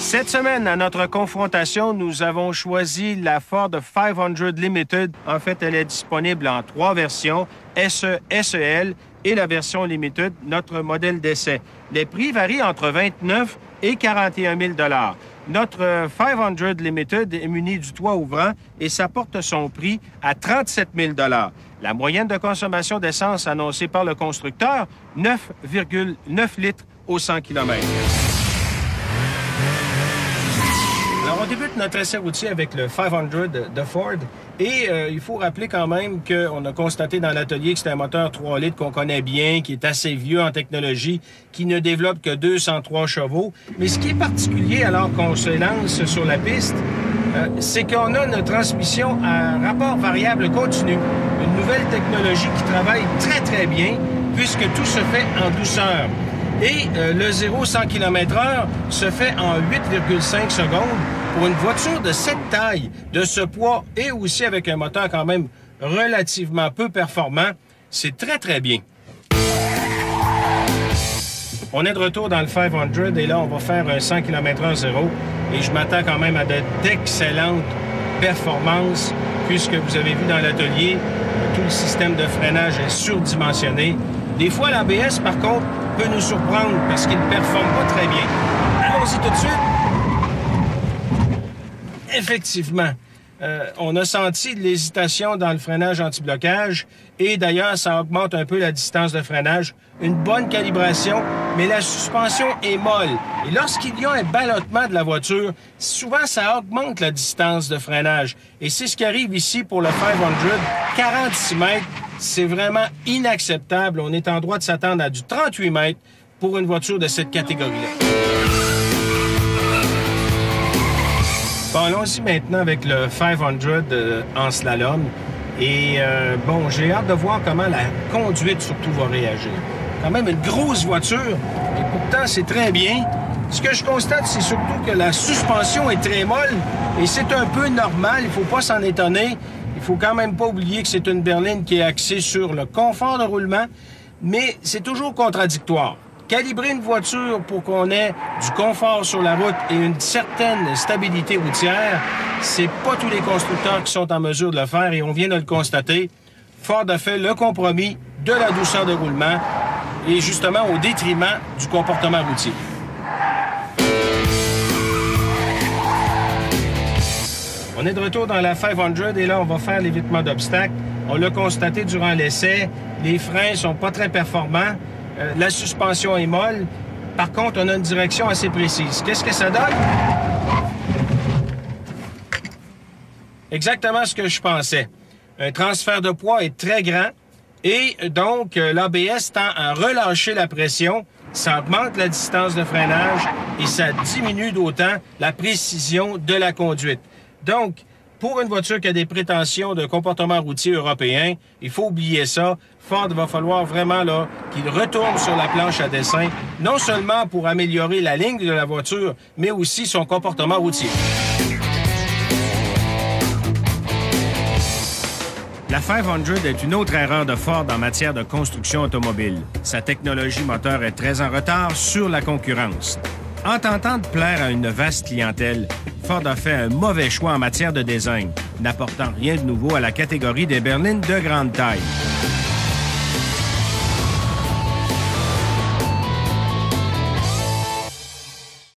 Cette semaine, à notre confrontation, nous avons choisi la Ford 500 Limited. En fait, elle est disponible en 3 versions, SE, SEL et la version Limited, notre modèle d'essai. Les prix varient entre 29 et 41 000 $. Notre 500 Limited est muni du toit ouvrant et ça porte son prix à 37 000 $. La moyenne de consommation d'essence annoncée par le constructeur, 9,9 litres au 100 km. Alors, on débute notre essai routier avec le 500 de Ford. Et il faut rappeler quand même qu'on a constaté dans l'atelier que c'est un moteur 3 litres qu'on connaît bien, qui est assez vieux en technologie, qui ne développe que 203 chevaux. Mais ce qui est particulier alors qu'on se lance sur la piste, c'est qu'on a une transmission à rapport variable continu. Une nouvelle technologie qui travaille très, très bien puisque tout se fait en douceur. Et le 0-100 km/h se fait en 8,5 secondes pour une voiture de cette taille, de ce poids et aussi avec un moteur quand même relativement peu performant. C'est très, très bien. On est de retour dans le 500 et là, on va faire un 100 km/h 0 et je m'attends quand même à d'excellentes performances puisque vous avez vu dans l'atelier, tout le système de freinage est surdimensionné. Des fois, l'ABS, par contre, peut nous surprendre parce qu'il ne performe pas très bien. Allons-y tout de suite. Effectivement, on a senti de l'hésitation dans le freinage anti-blocage et d'ailleurs, ça augmente un peu la distance de freinage. Une bonne calibration, mais la suspension est molle. Et lorsqu'il y a un ballottement de la voiture, souvent, ça augmente la distance de freinage. Et c'est ce qui arrive ici pour le 500. 46 mètres, c'est vraiment inacceptable. On est en droit de s'attendre à du 38 mètres pour une voiture de cette catégorie-là. Bon, allons-y maintenant avec le 500 en slalom. Et bon, j'ai hâte de voir comment la conduite surtout va réagir. Quand même une grosse voiture, et pourtant c'est très bien. Ce que je constate, c'est surtout que la suspension est très molle et c'est un peu normal, il faut pas s'en étonner. Il faut quand même pas oublier que c'est une berline qui est axée sur le confort de roulement, mais c'est toujours contradictoire. Calibrer une voiture pour qu'on ait du confort sur la route et une certaine stabilité routière, c'est pas tous les constructeurs qui sont en mesure de le faire et on vient de le constater. Ford a fait le compromis de la douceur de roulement et justement au détriment du comportement routier. On est de retour dans la 500 et là, on va faire l'évitement d'obstacles. On l'a constaté durant l'essai, les freins sont pas très performants. La suspension est molle. Par contre, on a une direction assez précise. Qu'est-ce que ça donne? Exactement ce que je pensais. Un transfert de poids est très grand et donc l'ABS tend à relâcher la pression. Ça augmente la distance de freinage et ça diminue d'autant la précision de la conduite. Donc, pour une voiture qui a des prétentions de comportement routier européen, il faut oublier ça. Ford va falloir vraiment là qu'il retourne sur la planche à dessin, non seulement pour améliorer la ligne de la voiture, mais aussi son comportement routier. La 500 est une autre erreur de Ford en matière de construction automobile. Sa technologie moteur est très en retard sur la concurrence. En tentant de plaire à une vaste clientèle, Ford a fait un mauvais choix en matière de design, n'apportant rien de nouveau à la catégorie des berlines de grande taille.